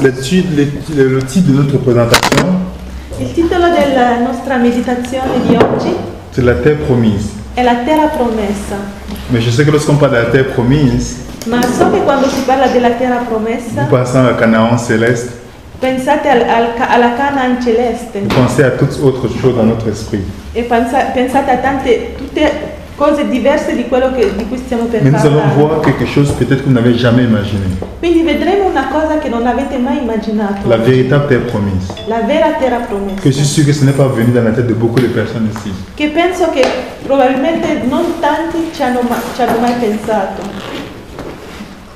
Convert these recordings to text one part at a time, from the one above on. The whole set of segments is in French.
Le titre de notre présentation, il titolo della nostra meditazione di oggi c'est la terre promise. è la terra promessa. Mais je sais que lorsqu'on parle de la terre promise, Ma so che quando si parla della terra promessa, vous pensez à Canaan céleste, pensate alla Canaan celeste vous pensez à toutes autres choses dans notre esprit. e pensate a tutte cose diverse di quello di cui stiamo Mais nous allons parlando. voir quelque chose peut-être que vous n'avez jamais imaginé. Quindi vedremo una cosa che non avete mai immaginato, La véritable terre promise. la vera terra Que je promessa, suis sûr que ce n'est pas venu dans la tête de beaucoup de personnes ici. che penso che probabilmente non tanti ci hanno mai pensato.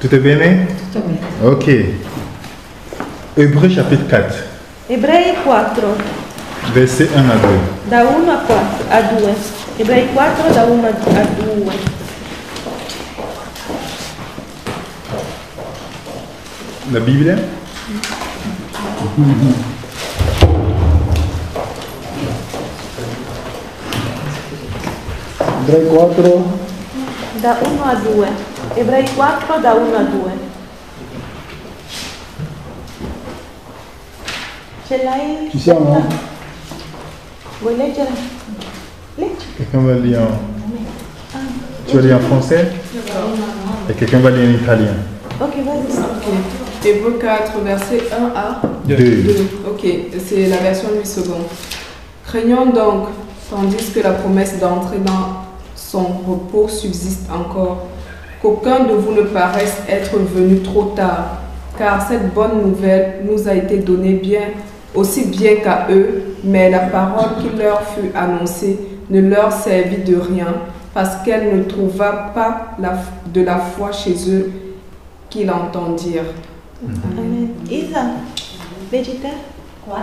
Tout est bien? Ok. Hébreux chapitre 4, Ebrei 4, verset 1 à 2. da 1 a 2. Ebrei 4, da 1 a 2. La Bible? Ebrei 4, Da 1 a 2. Ebrei 4, da 1 a 2. Ce l'hai? ci siamo? Vuoi leggere? Leggi. Quelqu'un va lire en... Tu vas lire en français? Et quelqu'un va lire en italien. Ok, vas-y. Ok. Hébreux 4, verset 1 à 2. 2. Ok, c'est la version Louis II. Craignons donc, tandis que la promesse d'entrer dans son repos subsiste encore, qu'aucun de vous ne paraisse être venu trop tard, car cette bonne nouvelle nous a été donnée aussi bien qu'à eux, mais la parole qui leur fut annoncée ne leur servit de rien, parce qu'elle ne trouva pas de la foi chez eux qui l'entendirent. Amen. Isa, leggi te? 4,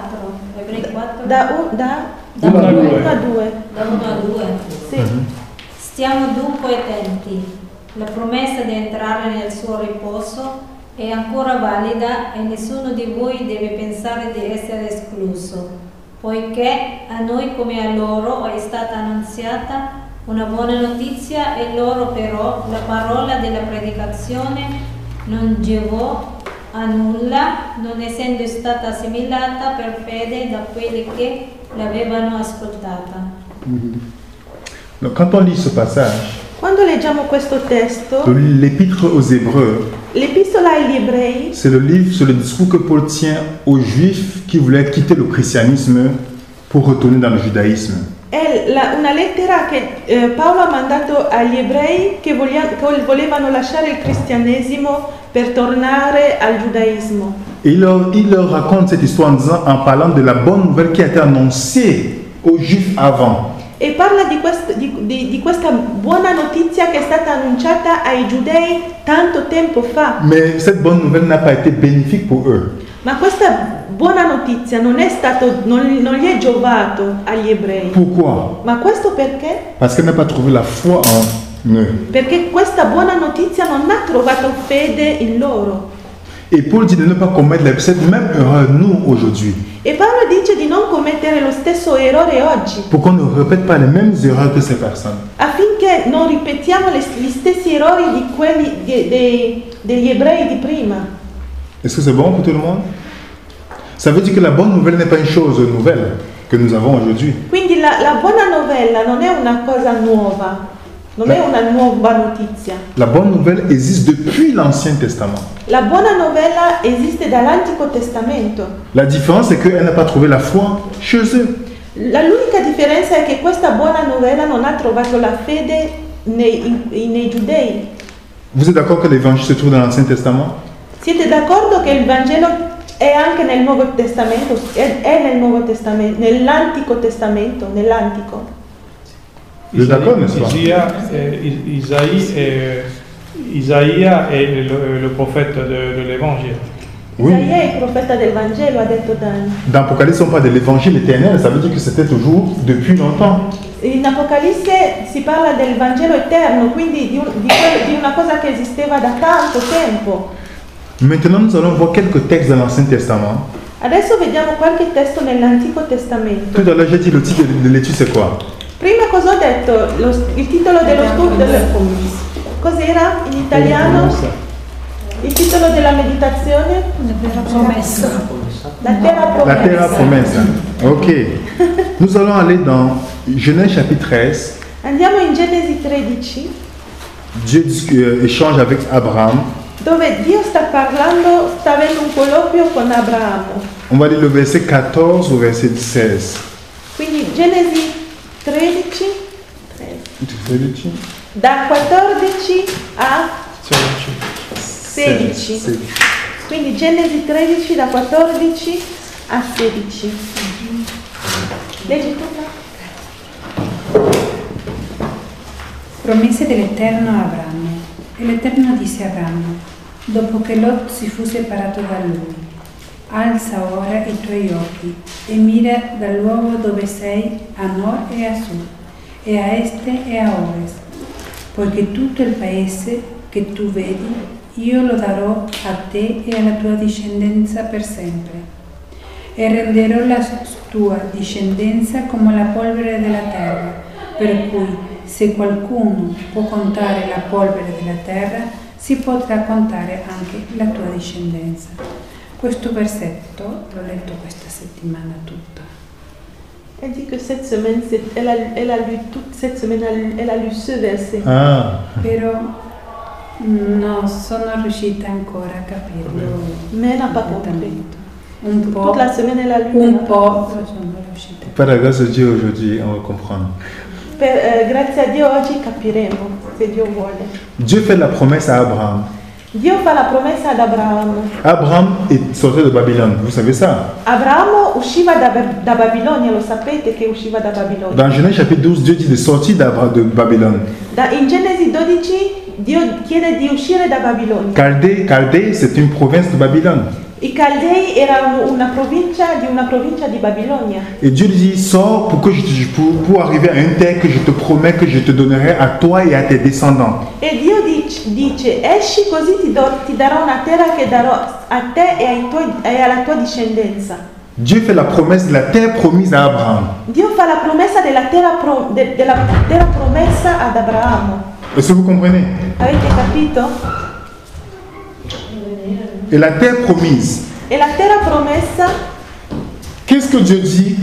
Ebrei 4, Da 1 a 2. da 1 a 2. Sì. Stiamo dunque attenti. La promessa di entrare nel suo riposo è ancora valida e nessuno di voi deve pensare di essere escluso, poiché a noi come a loro è stata annunziata una buona notizia e loro però la parola della predicazione non giovò a nulla, non essendo stata assimilata per fede da quelli che l'avevano ascoltata. Donc quand on lit ce passage, Quando leggiamo questo testo, l'épître aux Hébreux, l'epistola agli ebrei c'est le livre sur le discours que Paul tient aux Juifs qui voulaient quitter le christianisme pour retourner dans le judaïsme. è una lettera che Paolo ha mandato agli ebrei che volevano lasciare il cristianesimo per tornare al giudaismo. Et il leur raconte cette histoire en parlant de la bonne nouvelle qui a été annoncée aux Juifs avant. E parla di questa buona notizia che è stata annunciata ai giudei tanto tempo fa. Mais cette bonne nouvelle n'a pas été bénéfique pour eux. Ma questa buona notizia non gli è giovato agli ebrei. Pourquoi? Ma questo perché? Parce qu'elle n'a pas trouvé la foi en eux. Perché questa buona notizia non ha trovato fede in loro. Et Paul dit de ne pas commettre cette même erreur nous aujourd'hui. E Paolo dice di non commettere lo stesso errore oggi, Pour qu'on ne répète pas les mêmes erreurs que ces personnes. affinché non ripetiamo gli stessi errori di quelli degli ebrei di prima. Est-ce que c'est bon pour tout le monde? Ça veut dire que la bonne nouvelle n'est pas une chose nouvelle que nous avons aujourd'hui. Quindi la buona novella non è una cosa nuova, non è una nuova notizia. La bonne nouvelle existe depuis l'Ancien Testament. La buona novella esiste dall'Antico Testamento. La différence c'est qu'elle n'a pas trouvé la foi chez eux. L'unica differenza è che questa buona novella non ha trovato la fede nei giudei. Vous êtes d'accord que l'évangile se trouve dans l'Ancien Testament? Siete d'accordo che il Vangelo è anche nel Nuovo Testamento? È nel Nuovo Testamento, nell'Antico Testamento, nell'Antico. Vous êtes d'accord, n'est-ce pas? Isaïe est le prophète de l'évangile. Oui. Isaia è il profeta del Vangelo, ha detto Dani. Dans Apocalypse, on parle de l'évangile éternel, ça veut dire que c'était toujours depuis longtemps. In Apocalisse si parla del Vangelo eterno, quindi di una cosa che esisteva da tanto tempo. Maintenant, nous allons voir quelques textes dans l'Ancien Testament. Adesso vediamo qualche testo nell'Antico Testamento. Tout à l'heure, j'ai dit le titre de l'étude, c'est quoi? Prima cosa ho detto? Il titolo dello studio. Cos'era in italiano? Il titolo della meditazione? La promessa. La terra promessa. La terra promessa. Ok. Nous allons aller dans Genèse chapitre 13. Andiamo in Genesi 13, Dieu échange avec Abraham. dove Dio sta parlando, sta avendo un colloquio con Abramo. On va lire le verset 14 au verset 16. Quindi Genesi 13, 13. da 14 a 16. 16. Quindi Genesi 13 da 14 a 16. Leggi tu? Promesse dell'Eterno a Abramo. E l'Eterno disse a Abramo, dopo che Lot si fu separato da lui, alza ora i tuoi occhi e mira dal luogo dove sei a nord e a sud, e a est e a ovest, poiché tutto il paese che tu vedi io lo darò a te e alla tua discendenza per sempre, e renderò la tua discendenza come la polvere della terra, per cui se qualcuno può contare la polvere della terra, si potrà contare anche la tua discendenza. Questo versetto l'ho letto questa settimana tutta. Elle dit que cette semaine, elle a lu toute cette semaine, elle a lu ce verset. Ah. Però non sono riuscita ancora a capirlo. Mais elle n'a pas compris. completamente. Un po', Toute la semaine, elle a lu. un po' sono riuscita. Par la grâce de Dieu, aujourd'hui, on va comprendre. Grazie a Dio oggi capiremo, se Dio vuole. Dieu fait la promesse à Abraham. Dio fa la promessa ad Abramo. Abraham est sorti de Babylone, vous savez ça? Abramo usciva da Babilonia, lo sapete che usciva da Babilonia. Dans Genèse chapitre 12, Dieu dit de sortir de Babylone. In Genesi 12 Dio chiede di uscire da Babilonia. Chaldée, c'est une province de Babylone. I Caldei erano una provincia di Babilonia. Et Dieu lui dit, sors pour arriver à une terre que je te promets que je te donnerai à toi et à tes descendants. E Dio dice, esci così ti darò una terra che darò a te e alla tua discendenza. Dieu fait la promesse de la terre promise à Abraham. Dio fa la promessa della terra promessa ad Abramo. Est-ce que vous comprenez? Avete capito? Et la terre promise, E la terra promessa, qu'est-ce que Dieu dit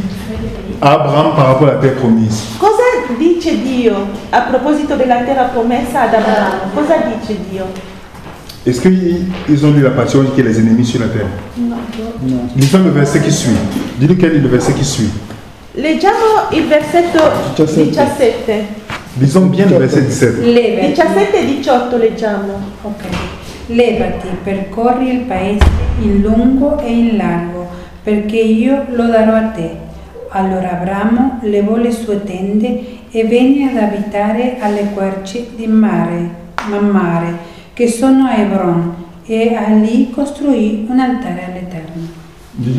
à Abraham par rapport à la terre promise? cosa dice Dio a proposito della terra promessa ad Abramo? Cosa dice Dio? Est-ce qu'ils ont lu la partie où il dit qu'il y a les ennemis sur la terre? No. Lisons le verset qui suit. Dis-lui quel est le verset qui suit. Leggiamo il versetto 17. Lisons bien le verset 17. Levati, 17 e 18 leggiamo. ok. Levati, percorri il paese in lungo e in largo, perché io lo darò a te. Allora Abramo levò le sue tende e venne ad abitare alle querce di Mamare, che sono a Hebron, e a lì costruì un altare all'Eterno. Il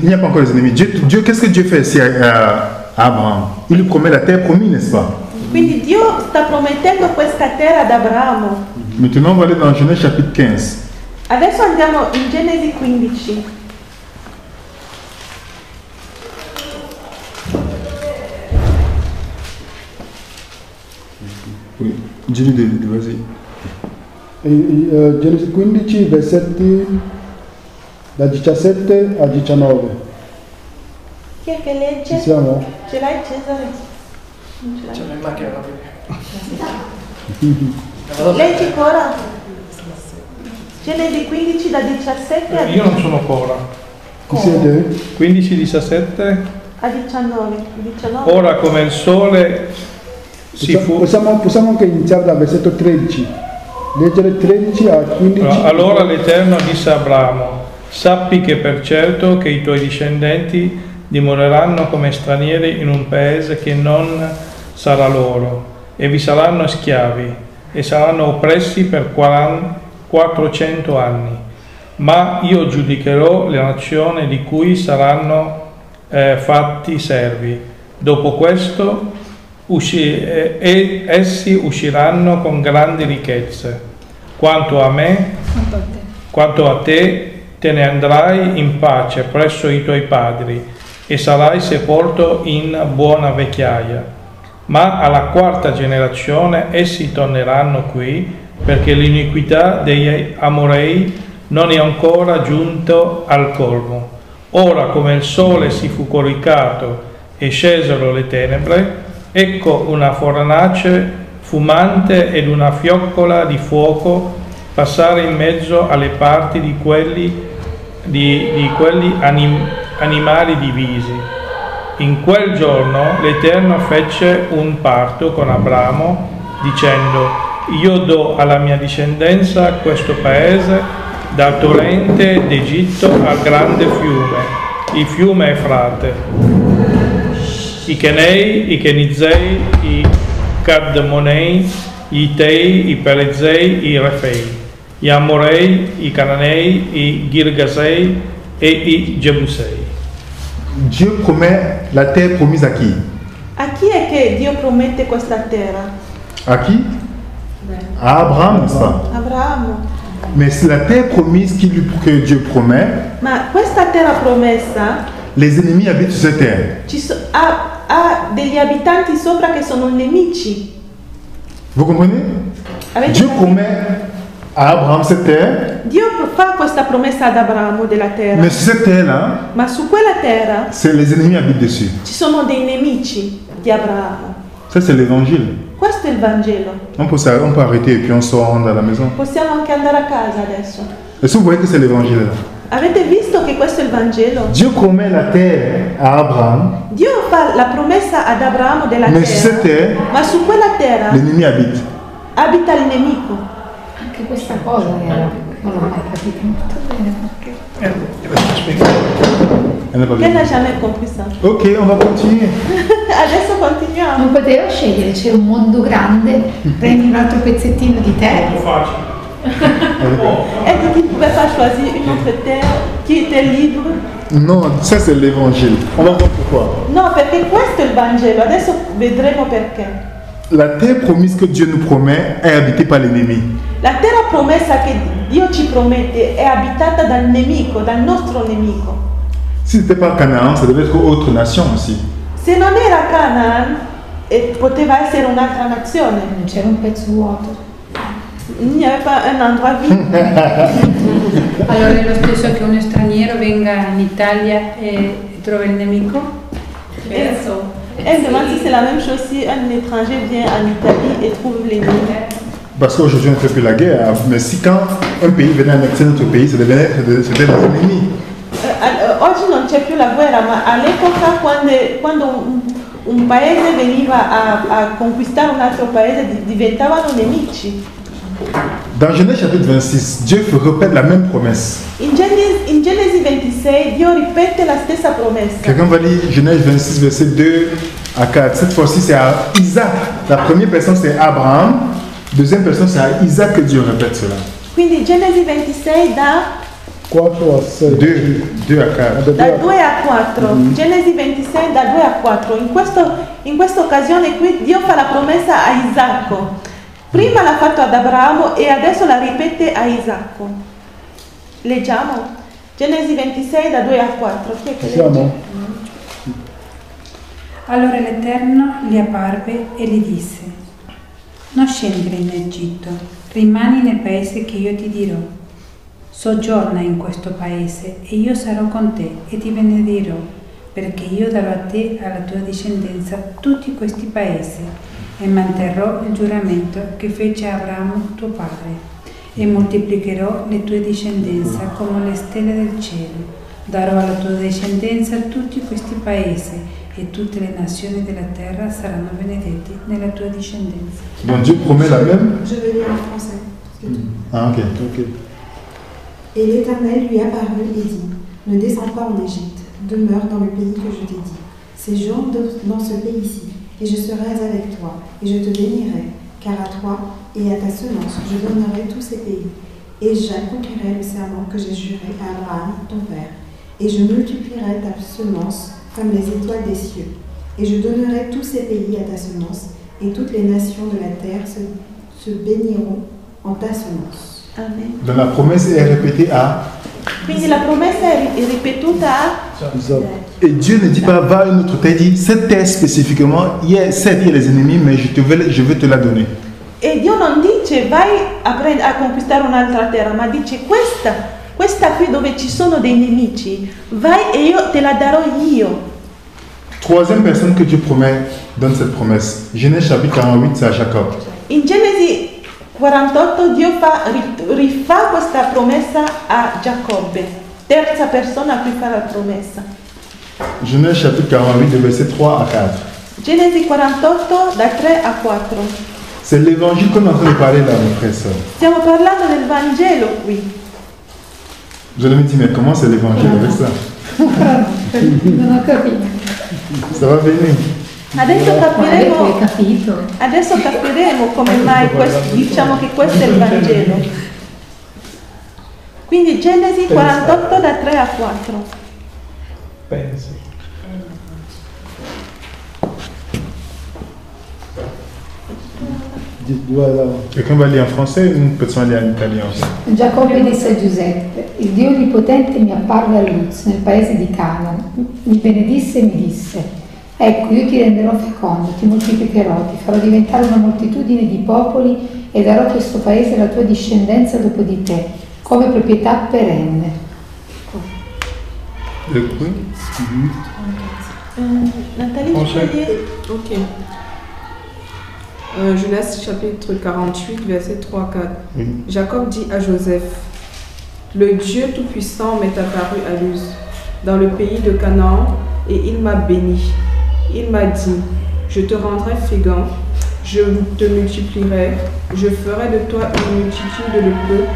n'y a pas encore les ennemis. Dieu, qu'est-ce que Dieu fait ici à Abraham? Il lui promet la terre promise, n'est-ce pas? Quindi Dio sta promettendo questa terra ad Abramo. Maintenant, on va aller dans Genèse chapitre 15. Adesso andiamo in Genesi 15. Oui, dis-lui vas-y. Genesi 15, versetti da 17 a 19. Chi è che legge? Ci siamo? Ce l'hai Cesare? Non ce l'hai? Leggi Cora. Genesi 15 da 17 a Io non sono Cora. Chi siete? 15, 17. a 19. 19. Ora come il sole si fu... Possiamo anche iniziare dal versetto 13. Leggere 13 a 15. Allora l'Eterno disse a Abramo, sappi che per certo che i tuoi discendenti dimoreranno come stranieri in un paese che non sarà loro, e vi saranno schiavi, e saranno oppressi per 400 anni. Ma io giudicherò le nazioni di cui saranno fatti servi. Dopo questo essi usciranno con grandi ricchezze. Quanto a te, te ne andrai in pace presso i tuoi padri e sarai sepolto in buona vecchiaia. Ma alla quarta generazione essi torneranno qui, perché l'iniquità degli Amorei non è ancora giunto al colmo. Ora, come il sole si fu coricato e scesero le tenebre, ecco una fornace fumante ed una fioccola di fuoco passare in mezzo alle parti di quelli animali divisi. In quel giorno l'Eterno fece un patto con Abramo, dicendo: io do alla mia discendenza questo paese, dal torrente d'Egitto al grande fiume, il fiume Efrate, i Kenei, i Kenizei, i Cadmonei, gli Itei, i Perizzei, i Refei, gli Amorei, i Cananei, i Girgasei e i Jebusei. Dieu promet la terre promise à qui? A chi è che Dio promette questa terra? À qui? À Abraham, n'est-ce pas? Abramo. Mais c'est la terre promise que Dieu promet. Ma questa terra promessa Les ennemis habitent sur cette terre. ha degli abitanti sopra che sono nemici. Vous comprenez? Dieu promet à Abraham cette terre. Dio fa questa promessa ad Abramo della terra. Mais sur cette terre-là, Ma su quella terra c'est les ennemis habitent dessus. ci sono dei nemici di Abramo. Ça, c'est l'évangile. Questo è il Vangelo. On peut arrêter et puis on sort, on rentre à la maison. Possiamo anche andare a casa adesso. Est-ce que vous voyez que c'est l'évangile là? Avete visto che questo è il Vangelo? Dieu promet la terre à Abraham, Dio fa la promessa ad Abramo della mais sur cette terra, terre, ma su quella terra l'ennemi habite. abita il nemico. Anche questa cosa non l'ho mai capita molto bene perché. Elle n'a pas Che vu. n'a jamais compris ça. Ok, on va continuer. Adesso continuiamo. Non poteva scegliere, c'è un mondo grande, prendi un altro pezzettino di terra. Facile. Est-ce qu'il ne pouvait pas choisir une autre terre qui était libre? Non, ça c'est l'évangile. On va voir pourquoi. No, perché questo è il Vangelo. Adesso vedremo perché. La terre promise que Dieu nous promet est habitée par l'ennemi. La terra promessa che Dio ci promette è abitata dal nemico, dal nostro nemico. Si ce n'était pas Canaan, ça devait être autre nation aussi. Se non era Canaan, poteva essere un'altra nazione. Non c'era un pezzo vuoto. Il n'y avait pas un endroit vide. Allora è lo stesso che uno straniero venga in Italia e trova il nemico? Elle me demande si c'est la même chose si un étranger vient en Italie et trouve l'ennemi. Parce qu'aujourd'hui on ne fait plus la guerre, mais si quand un pays venait annexer notre pays, c'était des ennemis. Oggi non c'è più la guerra, ma all'epoca quando un paese veniva a conquistare un altro paese diventavano nemici. Dans Genèse chapitre 26, Dieu répète la même promesse. In Genesi 26 Dio ripete la stessa promessa. Quelqu'un va lire Genèse 26, verset 2 à 4. Cette fois-ci, c'est à Isaac. La première personne, c'est Abraham. Deuxième personne, c'est à Isaac que Dieu répète cela. Quindi Genesi 26 da 4 a 7. 2 à 4. da 2 a 4. Genesi 26 da 2 a 4. In questa occasione qui Dio fa la promessa a Isacco. Prima l'ha fatto ad Abramo e adesso la ripete a Isacco. Leggiamo? Genesi 26 da 2 a 4. Chi è che legge? Siamo? Allora l'Eterno gli apparve e gli disse: non scendere in Egitto, rimani nel paese che io ti dirò. Soggiorna in questo paese e io sarò con te e ti benedirò, perché io darò a te e alla tua discendenza tutti questi paesi e manterrò il giuramento che fece Abramo tuo padre e moltiplicherò le tue discendenze come le stelle del cielo. Darò alla tua discendenza tutti questi paesi e tutte le nazioni della terra saranno benedetti nella tua discendenza. Donc Dieu promet la même. Je vais lire en français. Ah, ok. Et l'Éternel lui apparut et dit: ne descends pas en Égypte, demeure dans le pays que je t'ai dit. Séjourne dans ce pays-ci, et je serai avec toi, et je te bénirai, car à toi et à ta semence je donnerai tous ces pays. Et j'accomplirai le serment que j'ai juré à Abraham, ton père. Et je multiplierai ta semence comme les étoiles des cieux. Et je donnerai tous ces pays à ta semence, et toutes les nations de la terre se béniront en ta semence. Amen. Donc la promesse est répétée à Quindi la promessa è ripetuta a Isaac. Et Dieu ne dit pas va à une autre terre, il dit cette terre spécifiquement, certes il y a les ennemis, mais je veux te la donner. e Dio non dice vai a conquistare un'altra terra, ma dice questa qui dove ci sono dei nemici, vai e io te la darò io. Troisième personne que Dieu donne cette promesse. Genèse chapitre 48, c'est à Jacob. In Genesi 48 Dio rifà questa promessa a Giacobbe, terza persona a cui fa la promessa. Genèse chapitre 48, de verset 3 à 4. Genesi 48 da 3 a 4. C'est l'évangile qu'on est en train de parler là, mes frères et sœurs. Stiamo parlando del Vangelo qui. Vous allez me dire, mais comment c'est l'évangile avec ça? Non ho capito. Ça va venir. Adesso capiremo come mai diciamo che questo è il Vangelo. Quindi Genesi 48 da 3 a 4. Pensi. Quelqu'un va lire en français ou une personne va lire en italien? Giacobbe disse a Giuseppe: il Dio Onnipotente mi apparve a Luz, nel paese di Canaan, mi benedisse e mi disse: ecco, io ti renderò fecondo, ti moltiplicherò, ti farò diventare una moltitudine di popoli e darò questo paese alla tua discendenza dopo di te, come proprietà perenne. Nathalie, tu peux lire? Ok. Genèse chapitre 48, verset 3-4. Jacob dit à Joseph: le Dieu Tout-Puissant m'est apparu à Luz, dans le pays de Canaan, et il m'a béni. Il m'a dit: je te rendrai fécond, je te multiplierai, je ferai de toi une multitude de peuples,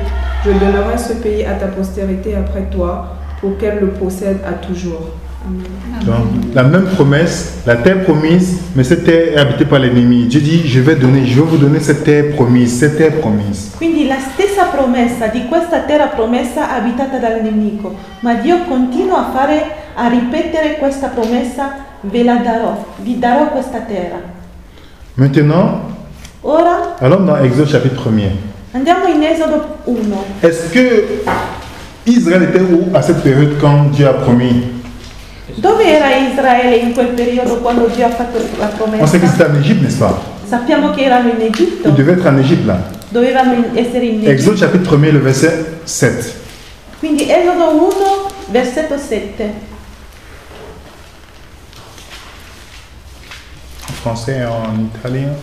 je donnerai ce pays à ta postérité après toi, pour qu'elle le possède à toujours. Amen. Donc, la même promesse, la terre promise, mais cette terre est habitée par l'ennemi. Dieu dit, je vais vous donner cette terre promise, cette terre promise. Quindi la stessa promessa di questa terra promessa abitata dal nemico, ma Dio continua a ripetere questa promessa, ve la darò, vi darò questa terra. Maintenant, Ora allons dans Exode chapitre 1er. andiamo in Esodo 1. Est-ce que Israël était où à cette période quand Dieu a promis? Dove era Israele in quel periodo quando Dio ha fatto la On sait que promessa? c'était en Égypte, n'est-ce pas? Sappiamo che erano in Egitto, Il devait être en Égypte là. dovevano essere in Egitto. Exode chapitre 1er, le verset 7. Quindi Esodo 1, versetto 7. En français et en italien.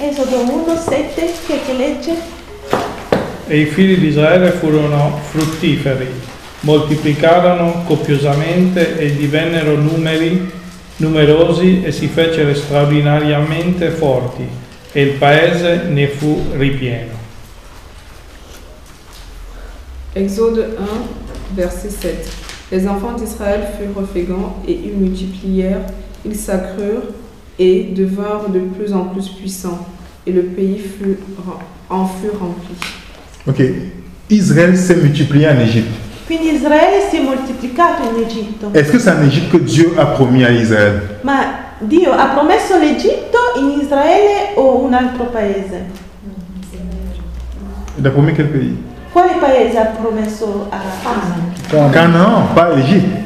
Esodo 1, 7, chi è che legge? E i figli di Israele furono fruttiferi, moltiplicarono copiosamente e divennero numerosi e si fecero straordinariamente forti, e il paese ne fu ripieno. Exode 1, verset 7. Les enfants d'Israël furent féconds et ils multiplièrent, ils s'accrurent et devinrent de plus en plus puissants, et le pays en fut rempli. Ok. Israël s'est multiplié en Égypte. Quindi Israele si è moltiplicato in Egitto. Est-ce que c'est en Égypte que Dieu a promis à Israël? Ma Dio ha promesso l'Egitto in Israele o un altro paese? Il a promis quel pays? Quale paese ha promesso a Canaan, pas Égypte.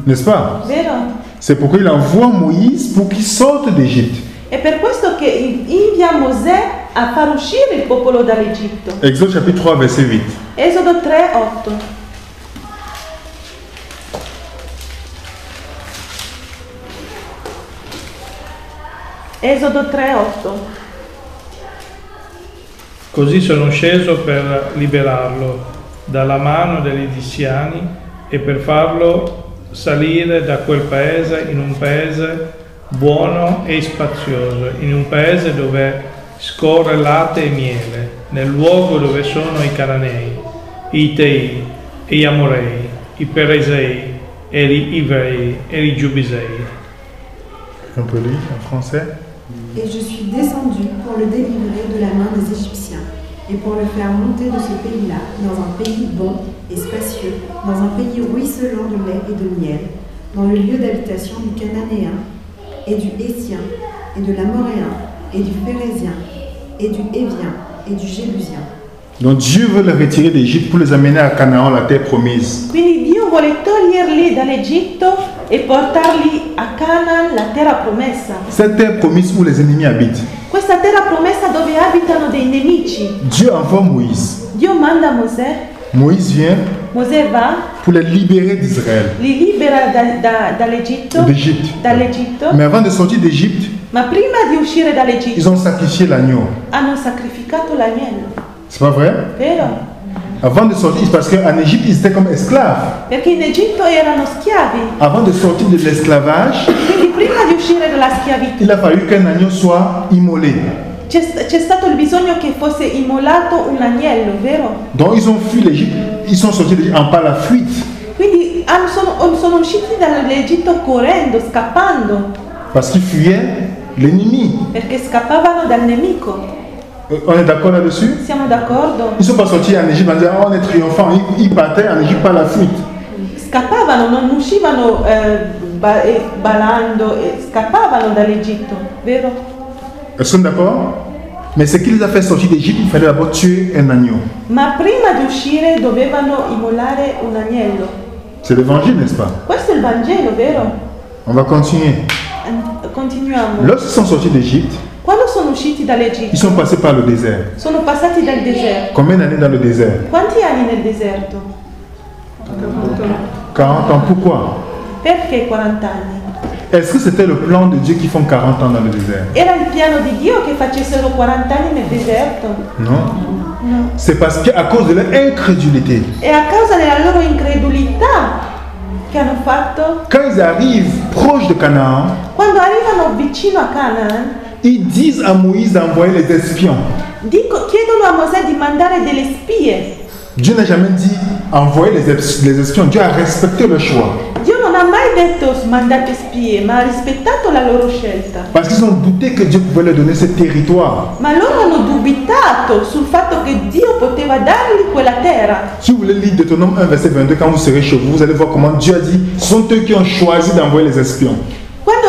N'est-ce pas? Vero? C'est pourquoi il envoie Moïse pour qu'il sorte d'Égypte. È per questo che invia Mosè a far uscire il popolo dall'Egitto. Exode chapitre 3, verset 8. Esodo 3, 8. Esodo 3, 8. Così sono sceso per liberarlo dalla mano degli egiziani e per farlo salire da quel paese in un paese buono e spazioso, in un paese dove scorre latte e miele, nel luogo dove sono i Cananei, i Itei, e gli Amorei, i Peresei, e gli Ivei, e gli Giubisei. On peut lire en français? Et je suis descendu pour le délivrer de la main des Égyptiens, et pour le faire monter de ce pays-là, dans un pays bon et spacieux, dans un pays ruisselant de lait et de miel, dans le lieu d'habitation du Cananéen, et du Hétien, et de l'Amoréen, et du Phérézien, et du Hévien, et du Jébusien. Donc Dieu veut les retirer d'Égypte pour les amener à Canaan, la terre promise. Quindi Dio vuole toglierli dall'Egitto e portarli a Canaan, la terra promessa. Cette terre promise où les ennemis habitent. Questa terra promessa dove abitano dei nemici. Dieu envoie Moïse. Dio manda Mosè. Moïse vient Mosè va, pour les libérer d'Israël, li libera dall'Egitto. d'Égypte. Mais avant de sortir d'Égypte, Ma prima di uscire dall'Egitto ils ont sacrifié l'agneau. hanno sacrificato l'agnello. C'est pas vrai? Vero? Avant de sortir, parce qu'en Égypte, ils étaient comme esclaves. Perché in Egitto erano schiavi. Avant de sortir de l'esclavage, Quindi prima di uscire dalla schiavitù il a fallu qu'un agneau soit immolé. c'è stato il bisogno che fosse immolato un agnello, vero? Donc ils ont fui l'Égypte, ils sont sortis d'Égypte en par la fuite. Quindi sono usciti dall'Egitto correndo, scappando, Parce qu'ils fuyaient l'ennemi. perché scappavano dal nemico. On est d'accord là-dessus? Siamo d'accordo? Ils ne sont pas sortis en Égypte en disant oh, on est triomphant. Ils partaient en Égypte par la fuite. Scappavano, non uscivano ballando, scappavano dall'Egitto, vero? Est-ce qu'on est d'accord? Mais ce qui les a fait sortir d'Égypte, il fallait d'abord tuer un agneau. Ma prima di uscire dovevano immolare un agnello. C'est l'évangile, n'est-ce pas? Questo è il Vangelo, vero? On va continuer. Continuiamo. Lorsqu'ils sont sortis d'Égypte, Quando sono usciti ils dall'Egitto, sont passés par le désert. sono passati dal deserto. Combien d'années dans le désert? Quanti anni nel deserto? 40 ans. Pourquoi? Perché 40 anni? Est-ce que c'était le plan de Dieu qui font 40 ans dans le désert? Era il piano di Dio che facessero 40 anni nel deserto? Non. No. C'est parce qu'à cause de leur incrédulité, È a causa della loro incredulità che hanno fatto. quand ils arrivent proche de Canaan, Quando arrivano vicino a Canaan, ils disent à Moïse d'envoyer les espions. chiedono a Mosè di mandare delle spie. Dieu n'a jamais dit envoyer les espions. Dieu a respecté le choix. Dio non ha mai detto mandate spie, ma ha rispettato la loro scelta. Parce qu'ils ont douté que Dieu pouvait leur donner ce territoire. Ma loro hanno dubitato sul fatto che Dio poteva dargli quella terra. Si vous voulez lire Deutéronome 1, verset 22, quand vous serez chez vous, vous allez voir comment Dieu a dit, ce sont eux qui ont choisi d'envoyer les espions. Quando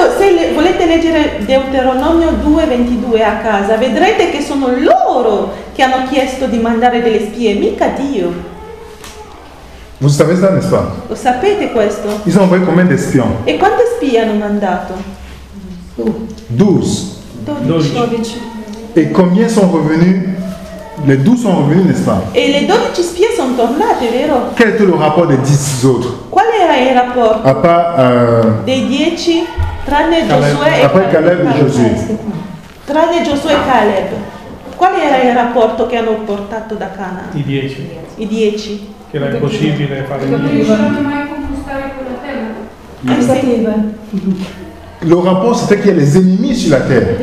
volete leggere Deuteronomio 2,22 a casa, vedrete che sono loro che hanno chiesto di mandare delle spie, mica Dio. Vous savez ça, n'est-ce pas? Lo sapete questo? Ils ont envoyé combien d'espions? E quante spie hanno mandato? 12. 12. Et combien sont revenus? Les 12 sont revenus, n'est-ce pas? E le 12 spie sono tornate, vero? Quel était le rapport des 10 autres? Qual era il rapporto À part dei 10 tranne Giosuè e après Caleb et Josué. Tranne Giosuè e Caleb. Qual era il rapporto che hanno portato da Canaan? I 10. I 10. Che era impossibile fare Non 10. riusciranno mai a conquistare quella terra. Le rapport, c'était qu'il y a les ennemis sur la terre.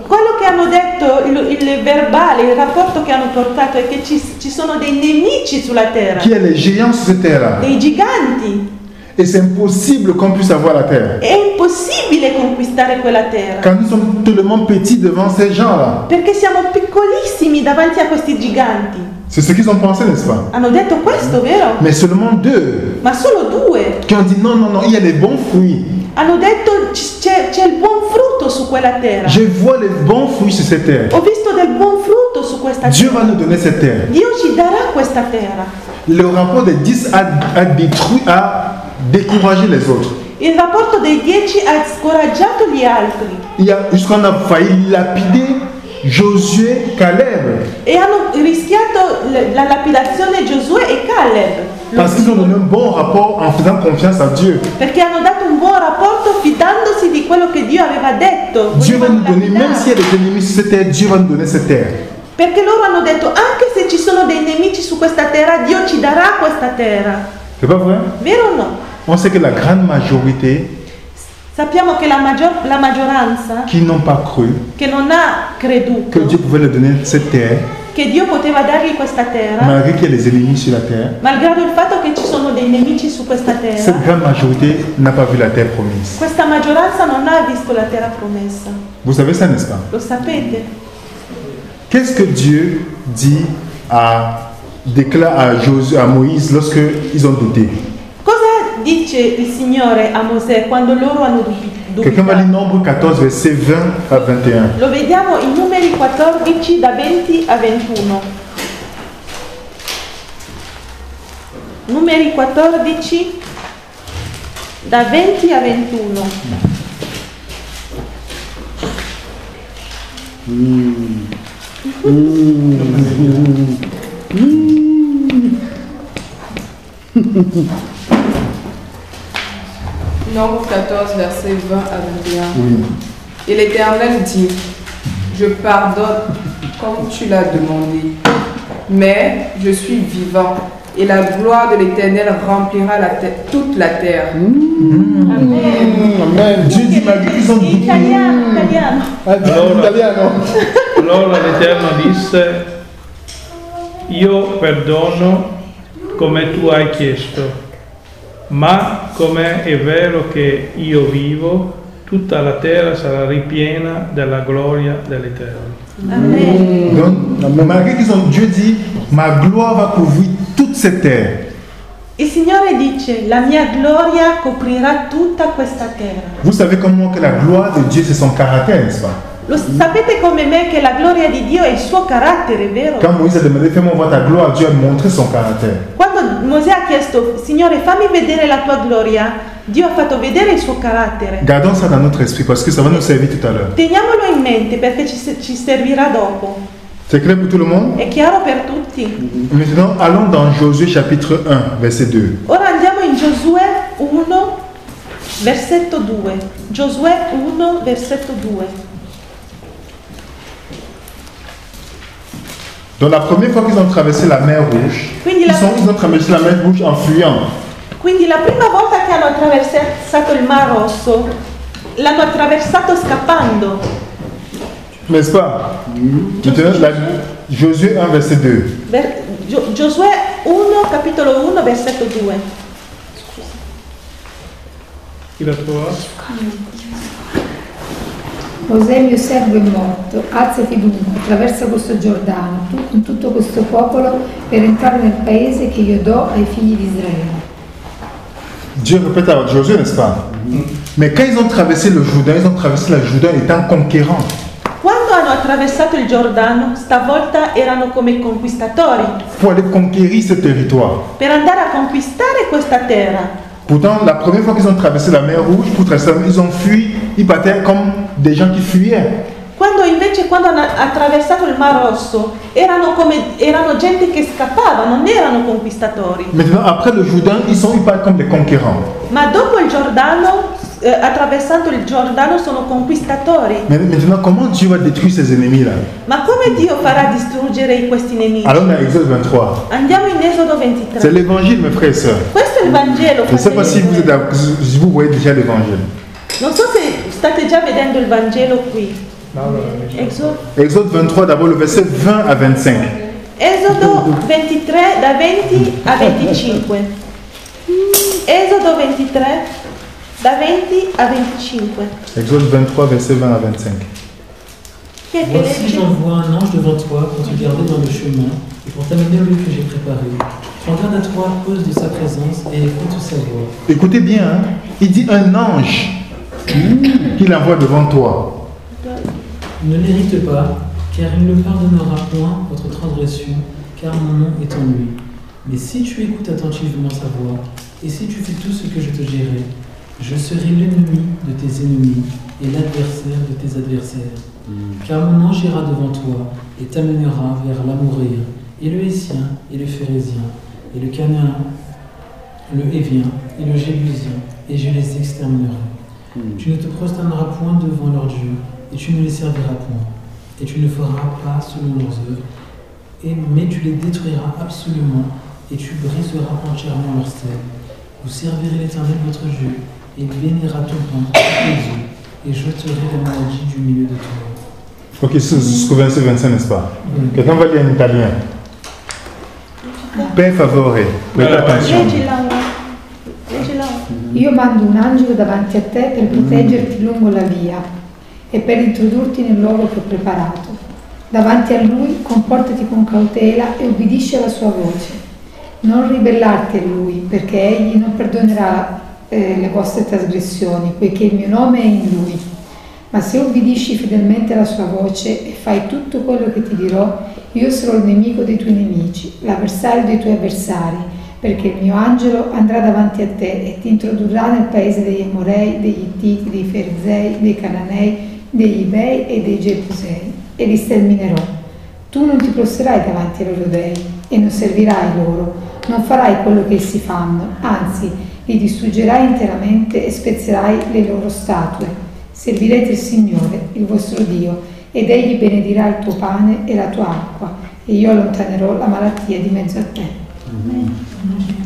Quello che hanno detto, il verbale, il rapporto che hanno portato è che ci sono dei nemici sulla terra, Qu'il y a les géants sur cette terre-là. dei giganti. Et c'est impossible qu'on puisse avoir la terre. È impossibile conquistare quella terra, Quand nous sommes tellement petits devant ces gens-là. perché siamo piccolissimi davanti a questi giganti. C'est ce qu'ils ont pensé, n'est-ce pas? Hanno detto questo, vero? Mais seulement 2 Ma solo 2 qui ont dit non, non, non, il y a les bons fruits. hanno detto c'è il buon frutto su quella terra. Je vois les bons fruits sur cette terre. Ho visto del buon frutto su questa Dieu terra. va nous donner cette terre. Dio ci darà questa terra. Le rapport des 10 a détruit, a découragé les autres. Il rapporto dei 10 ha scoraggiato gli altri Jusqu'on a failli lapider Josué, Caleb. e hanno rischiato la lapidazione Giosuè e Caleb. Parce qu'ils ont donné un bon rapport en faisant confiance à Dieu. Perché hanno dato un buon rapporto fidandosi di quello che Dio aveva detto. Dieu va Volevano nous donner, même lapidare. s'il y a des ennemis sur cette terre, Dieu va nous donner cette terre. Perché loro hanno detto anche se ci sono dei nemici su questa terra, Dio ci darà questa terra. C'est pas vrai? Vero o no? On sait que la grande majorité Sappiamo che la maggioranza qui n'ont pas cru che non ha que creduto Dieu pouvait leur donner cette terre, che Dio poteva dargli questa terra, malgré qu'il y ait des ennemis sur la terre, malgrado il fatto che ci sono dei nemici su questa terra, cette grande majorité n'a pas vu la terre promise. questa maggioranza non ha visto la terra promessa. Vous savez ça, n'est-ce pas? Lo sapete? Qu'est-ce que Dieu dit déclare à Josué, à Moïse lorsque ils ont douté? Cosa dice il Signore a Mosè quando loro hanno Quelqu'un va lire dubitato? Nombre 14, verset 20 à 21. Lo vediamo in Numeri 14 da 20 a 21. numeri 14, da 20 a 21. Nombre 14, verset 20 à 21. Oui. Et l'Éternel dit, je pardonne comme tu l'as demandé, mais je suis vivant, et la gloire de l'Éternel remplira toute la terre. Amen. Dieu dit, malgré qu'ils ont dit. Italiano. Allora l'Eterno disse, io perdono come tu hai chiesto, ma come è vero che io vivo, tutta la terra sarà ripiena della gloria dell'Eterno. Amen. Donc, malgré qu'ils ont, Dieu dit, ma gloire va couvrir toute cette terre. Il Signore dice, la mia gloria coprirà tutta questa terra. Vous savez comment que la gloire de Dieu, c'est son caractère, n'est-ce pas? Sapete come me che la gloria di Dio è il suo carattere, vero? Quand Moïse a demandé, fais-moi voir ta gloire, Dieu a montré son caractère. Quando Mosè ha chiesto, Signore, fammi vedere la tua gloria, Dio ha fatto vedere il suo carattere. Gardons ça dans notre esprit parce que ça va nous servir tout à l'heure. Teniamolo in mente perché ci servirà dopo. C'est clair pour tout le monde? È chiaro per tutti? Maintenant, allons dans Josué chapitre 1, verset 2. Ora andiamo in Giosuè 1, versetto 2. Giosuè 1, versetto 2. Donc la première fois qu'ils ont traversé la mer Rouge, ils ont traversé la mer Rouge en fuyant. Quindi la prima volta che hanno attraversato il Mar Rosso, l'hanno attraversato scappando. N'est-ce pas? Maintenant, Josué 1, verset 2. Giosuè 1, capitolo 1, versetto 2. Chi la trova? Mosè mio servo è morto, alzati dunque, attraversa questo Giordano, tu con tutto questo popolo, per entrare nel paese che io do ai figli di Israele. Dieu répète à Josué, n'est-ce pas? Mais quand ils ont traversé le Jourdain, ils ont traversé le Jourdain étant conquérants. Quando hanno attraversato il Giordano, stavolta erano come conquistatori. Pour aller conquérir ce territoire. Per andare a conquistare questa terra. Pourtant, la première fois qu'ils ont traversé la mer Rouge, pour traverser, ils ont fui, ils partaient comme des gens qui fuyaient. Quando hanno attraversato il Mar Rosso, erano gente che scappava, non erano conquistatori. Maintenant, après le Jourdain, ils partent comme des conquérants. Ma dopo il Giordano, attraversato il Giordano, sono conquistatori. Maintenant, comment Dieu va détruire ces ennemis-là? Ma come Dio farà distruggere questi nemici? Allons dans Exode 23. Andiamo in Esodo 23. C'est l'évangile, mes frères et sœurs. Questo è il Vangelo. Je ne sais pas si vous voyez déjà l'évangile. Non so se state già vedendo il Vangelo qui. Exode 23, d'abord le verset 20 à 25. Esodo 23, da 20 a 25. Esodo 23, da 20 a 25. Exode 23, verset 20 à 25. Voici, j'envoie un ange devant toi pour te garder dans le chemin et pour t'amener au lieu que j'ai préparé. Prends garde à toi à cause de sa présence et écoute sa voix. Écoutez bien, hein? Il dit un ange qu'il envoie devant toi. Ne l'irrite pas, car il ne pardonnera point votre transgression, car mon nom est en lui. Mais si tu écoutes attentivement sa voix, et si tu fais tout ce que je te dirai, je serai l'ennemi de tes ennemis et l'adversaire de tes adversaires. Car mon ange ira devant toi et t'amènera vers l'Amoréen, et le Hétien, et le Phérézien, et le Cananéen, le Hévien, et le Jébusien, et je les exterminerai. Tu ne te prosterneras point devant leurs dieux, et tu ne les serviras point, et tu ne feras pas selon leurs œuvres, mais tu les détruiras absolument, et tu briseras entièrement leurs stèles. Vous servirez l'Éternel votre Dieu, et il bénira ton pain, tes œufs, et j'ôterai la maladie du milieu de toi. Ok, jusqu'au verset 25, n'est-ce pas? Quelqu'un va lire en italien. Per favore, prête attention. Io mando un angelo davanti a te per proteggerti lungo la via e per introdurti nel luogo che ho preparato. Davanti a lui comportati con cautela e obbedisci alla sua voce. Non ribellarti a lui, perché egli non perdonerà le vostre trasgressioni, poiché il mio nome è in lui. Ma se obbedisci fedelmente alla sua voce e fai tutto quello che ti dirò, io sarò il nemico dei tuoi nemici, l'avversario dei tuoi avversari. perché il mio angelo andrà davanti a te e ti introdurrà nel paese degli Amorei, degli Ittiti, dei Ferizei, dei Cananei, degli Ibei e dei Gebusei, e li sterminerò. Tu non ti prostrerai davanti ai loro dei e non servirai loro, non farai quello che essi fanno, anzi li distruggerai interamente e spezzerai le loro statue. Servirete il Signore, il vostro Dio, ed egli benedirà il tuo pane e la tua acqua, et io allontanerò la malattia di mezzo a te.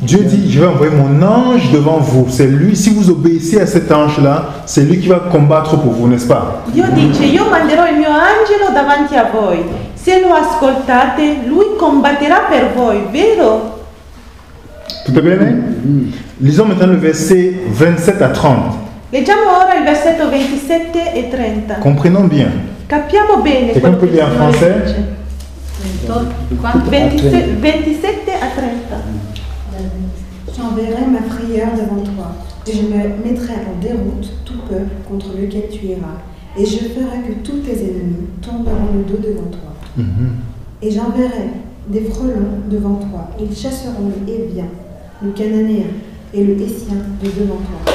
Dieu dit, je vais envoyer mon ange devant vous. C'est lui, si vous obéissez à cet ange-là, c'est lui qui va combattre pour vous, n'est-ce pas? Dio dice, io manderò il mio angelo davanti a voi. Se lo ascoltate, lui combatterà per voi, vero? Tutto bene? Lisons maintenant le verset 27 à 30. Leggiamo ora il versetto 27 e 30. Comprenons bien. Capiamo bene Quelqu'un quello peut che lire en il français? dice. 27 a 30. J'enverrai ma frayeur devant toi, et je me mettrai en déroute tout peuple contre lequel tu iras, et je ferai que tous tes ennemis tourneront le dos devant toi. Et j'enverrai des frelons devant toi, ils chasseront le Hévien, le Cananéen et le Hétien de devant toi.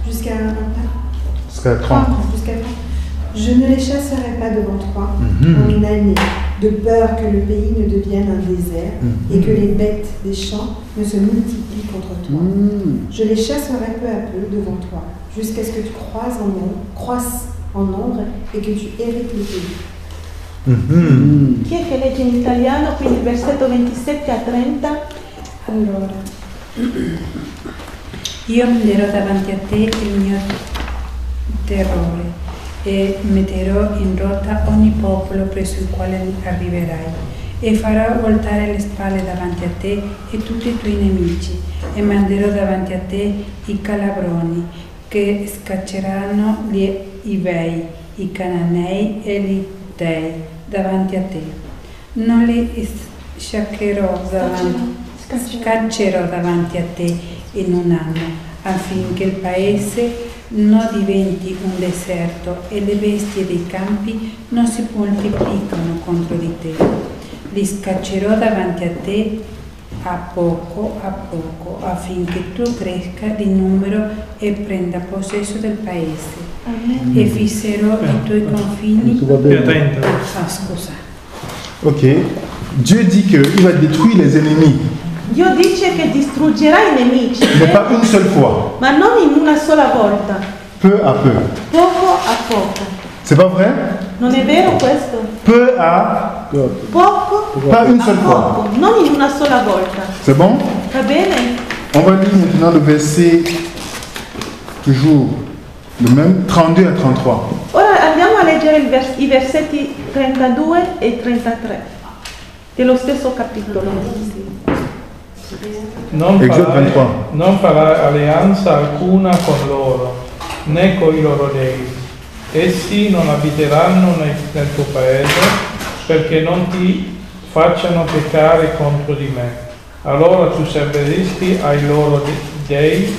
Jusqu'à 30. Jusqu'à 30. Je ne les chasserai pas devant toi en une année, de peur que le pays ne devienne un désert et que les bêtes des champs ne se multiplient contre toi. Je les chasserai peu à peu devant toi, jusqu'à ce que tu croisses en nombre et que tu hérites le pays. Chi è che legge in italiano, quindi il versetto 27 a 30? Allora, io manderò davanti a te il mio terrore e metterò in rotta ogni popolo presso il quale arriverai, e farò voltare le spalle davanti a te e tutti i tuoi nemici, e manderò davanti a te i calabroni, che scacceranno gli Ibei, i Cananei e gli Ittei davanti a te. Non li scaccerò davanti a te in un anno, affinché il paese non diventi un deserto e le bestie dei campi non si moltiplicano contro di te. Li scaccerò davanti a te a poco, affinché tu cresca di numero e prenda possesso del paese. Amen. E fisserò i tuoi confini. Scusa. Ok. Dieu dit qu'il va détruire les ennemis. Dio dice che distruggerà i nemici, Mais pas une seule fois. ma non in una sola volta, Peu à peu. poco a poco. C'est pas vrai? Non è vero questo? Peu à... Poco Pas une a seule fois. poco, non in una sola volta. C'est bon? Va bene? On va lire maintenant le verset, toujours le même, 32 à 33. Ora andiamo a leggere i versetti 32 e 33 dello stesso capitolo. Non farai alleanza alcuna con loro, né con i loro dei. Essi non abiteranno nel tuo paese, perché non ti facciano peccare contro di me. Allora tu serviresti ai loro dei,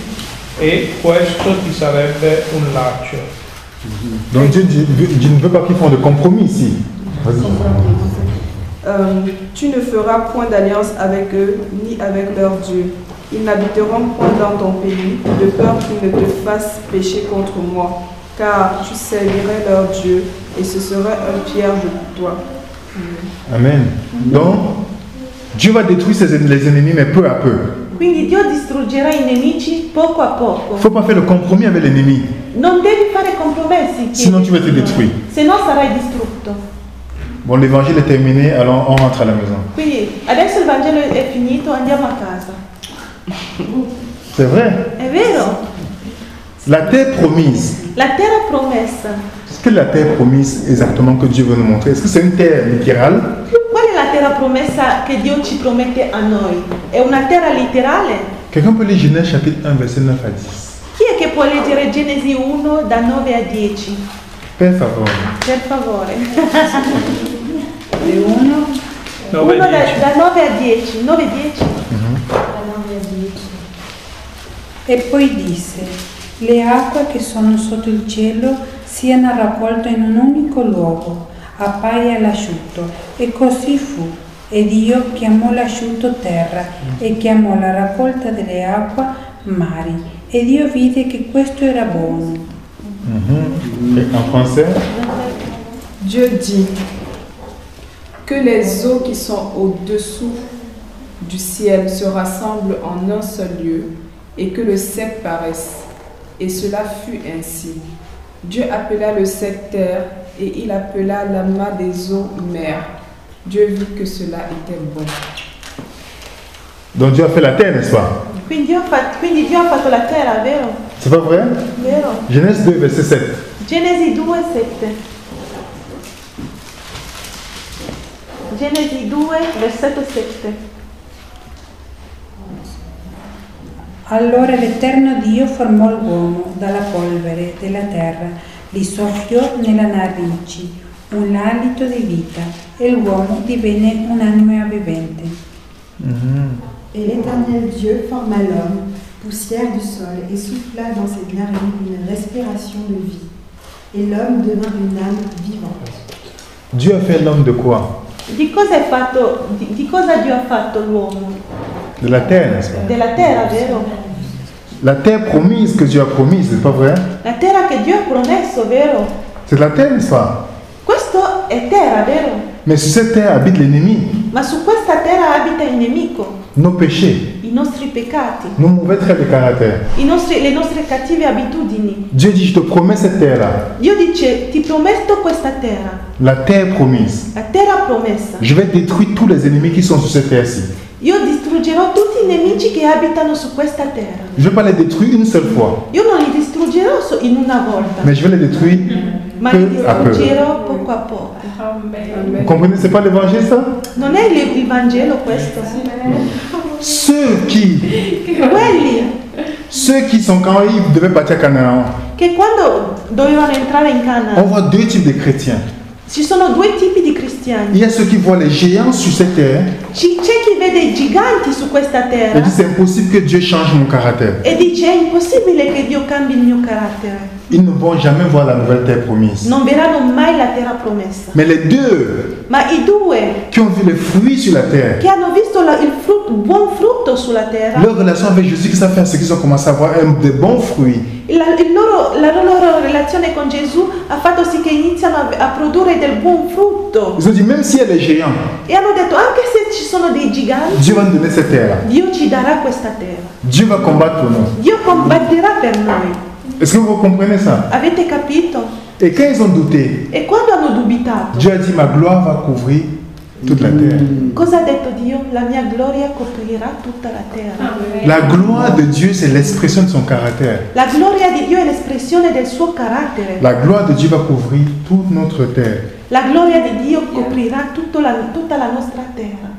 e questo ti sarebbe un laccio. Donc Dieu ne veut pas qu'ils font de compromis ici. Tu ne feras point d'alliance avec eux, ni avec leurs dieux. Ils n'habiteront point dans ton pays, de peur qu'ils ne te fassent pécher contre moi, car tu servirais leurs dieux, et ce serait un piège pour toi. Amen. Donc, Dieu va détruire les ennemis, mais peu à peu. Quindi Dio distruggerà i nemici poco a poco. Il ne faut pas faire le compromis avec l'ennemi. Non devi fare compromessi. Sinon tu vas te détruire. Se no sarai distrutto. Bon, l'évangile est terminé, alors on rentre à la maison. Quindi adesso il Vangelo è finito, andiamo a casa. C'est vrai. È vero? La terre promise. La terra promessa. Qu'est-ce que la terre promise exactement que Dieu veut nous montrer? Est-ce que c'est une terre littérale? Qual è la terra promessa che Dio ci promette a noi? È una terra letterale? Quelqu'un peut lire Genèse chapitre 1, verset 9 à 10. Chi è che può leggere Genesi 1 da 9 a 10? Per favore. Per favore. Uno da 9 a 10. 9 e 10? E poi disse: le acque che sono sotto il cielo siano raccolte in un unico luogo, appaia l'asciutto. E così fu. E Dio chiamò l'asciutto terra e chiamò la raccolta delle acque mari. E Dio vide che questo era buono. Et en français? Dieu dit que les eaux qui sont au-dessous du ciel se rassemblent en un seul lieu et que le sec paraisse. Et cela fut ainsi. Dieu appela le sec terre et il appela l'amas des eaux mer. Dieu vit que cela était bon. Donc Dieu a fait la terre, n'est-ce pas? Quindi Dio ha fatto la terra, vero? C'est pas vrai? Vero? Genèse 2, verset 7. Genesi 2:7. Genesi 2, versetto 7. Allora l'Eterno Dio formò l'uomo dalla polvere della terra, gli soffiò nella narici un alito di vita e l'uomo divenne un'anima vivente. Et l'Éternel Dieu forma l'homme, poussière du sol, et souffla dans ses narines une respiration de vie. Et l'homme devint une âme vivante. Dieu a fait l'homme de quoi? Di cosa Dio ha fatto l'uomo? De la terre, n'est-ce pas? Della terra, vero? La terre promise que Dieu a promise, c'est pas vrai? La terra che Dio ha promesso, vero? C'est la terre, n'est-ce pas? Questo è terra, vero? Mais sur cette terre habite l'ennemi, Ma su questa terra abita il nemico, nos péchés, i nostri peccati, nos mauvais traits de caractère. le nostre cattive abitudini. Dieu dit, je te promets cette terre-là, Dio dice, ti prometto questa terra, la terre promise. la terra promessa. Je vais détruire tous les ennemis qui sont sur cette terre-ci. Io distruggerò tutti i nemici che abitano su questa terra. Je ne vais pas les détruire une seule fois, Io non li distruggerò in una volta, mais je vais les détruire ma li peu à peu. distruggerò poco a poco. Vous comprenez, c'est pas l'évangile ça? Non è il Vangelo questo? Ceux qui sont quand ils devaient partir à Canaan, Che quando dovevano entrare in on Canaan, voit deux types de chrétiens. ci sono due tipi di Il cristiani. y a ceux qui voient les géants sur cette terre C'è chi vede i giganti su questa et terra dit c'est impossible que Dieu change mon caractère. e dice è impossibile che Dio cambi il mio carattere. Ils ne vont jamais voir la nouvelle terre promise. Non verranno mai la terra promessa. Mais les deux Ma i due qui ont vu les fruits sur la terre, che hanno visto il buon frutto sulla terra, leur relation avec Jésus qui ça fait ce qu'ils ont commencé à avoir de bons fruits. la loro relazione con Gesù ha fatto sì che iniziano a produrre del buon frutto. Ils ont dit même s'il y a des géants, E hanno detto, anche se ci sono dei giganti, Dieu va nous donner cette terre. Dio ci darà questa terra. Dieu va combattre pour nous. Dio combatterà per noi. Est-ce que vous comprenez ça? Avete capito? Et quand ils ont douté, E quando hanno dubitato, Dieu a dit ma gloire va couvrir toute la terre. cosa ha detto Dio? La mia gloria coprirà tutta la terra. La gloire de Dieu, c'est l'expression de son caractère. La gloria di Dio è l'espressione del suo carattere. La gloire de Dieu va couvrir toute notre terre. La gloria di Dio coprirà tutta la nostra terra.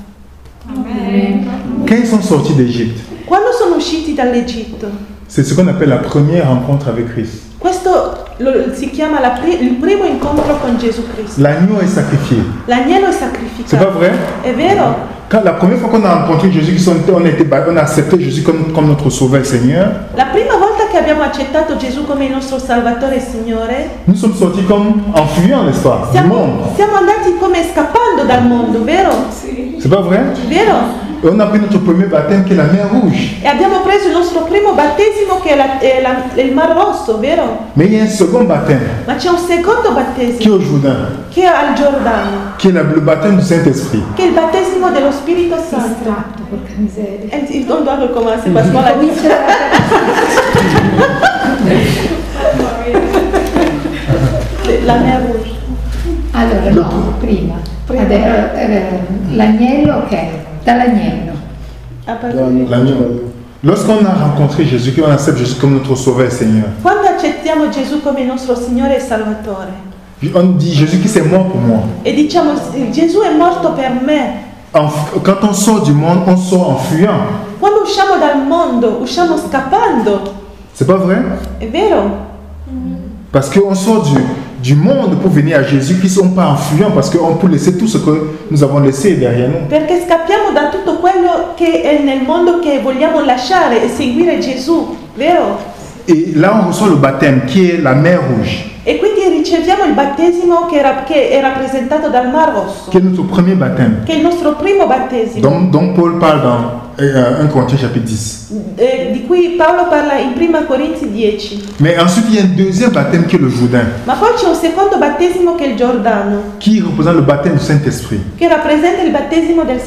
Quand ils sont sortis d'Égypte, Quando sono usciti dall'Egitto, c'est ce qu'on appelle la première rencontre avec Christ. questo si chiama il primo incontro con Gesù Cristo. L'agneau est sacrifié. L'agnello è C'est sacrificato. pas vrai? È vero? Quand la première fois qu'on a rencontré Jésus, on a accepté Jésus comme notre sauveur et Seigneur, La prima volta che abbiamo accettato Gesù come il nostro Salvatore e Signore, nous sommes sortis comme en fuyant, n'est-ce pas, du monde. siamo andati come scappando dal mondo, vero? C'est pas vrai? Vero? Et on a pris notre premier baptême qui est la mer Rouge. E abbiamo preso il nostro primo battesimo che è il Mar Rosso, vero? Mais il y a un second baptême Ma c'è un secondo qui est battesimo au Jourdain, che è al Giordano, qui est le baptême du Saint-Esprit. che è il battesimo dello Spirito Santo. Distratto, porca miseria. E non do come si fa scuola. La Mer Rouge. Allora, no, prima. L'agnello, ok, dall'agnello. L'agneau. Lorsqu'on a rencontré Jésus, qu'on accepte Jésus comme notre sauveur et Seigneur, Quando accettiamo Gesù come il nostro Signore e Salvatore on dit Jésus qui c'est mort pour moi. e diciamo Gesù è morto per me, Quand on sort du monde, on sort en fuyant. quando usciamo dal mondo usciamo scappando, C'est pas vrai? è vero? Parce qu'on sort du monde pour venir à Jésus-Christ, on part en fuyant parce qu'on peut laisser tout ce que nous avons laissé derrière nous. Perché scappiamo da tutto quello che è nel mondo che vogliamo lasciare e seguire Gesù, vero? Et là, on reçoit le baptême qui est la mer Rouge. E quindi riceviamo il battesimo che è rappresentato dal Mar Rosso, qui est notre premier baptême, che è il nostro primo battesimo, dont Paul parle dans 1 Corinthiens chapitre 10. di cui Paolo parla in 1 Corinzi 10. Mais ensuite, il y a un deuxième baptême qui est le Jourdain, Ma poi c'è un secondo battesimo che è il Giordano, qui représente le baptême du Saint-Esprit. che rappresenta il battesimo dello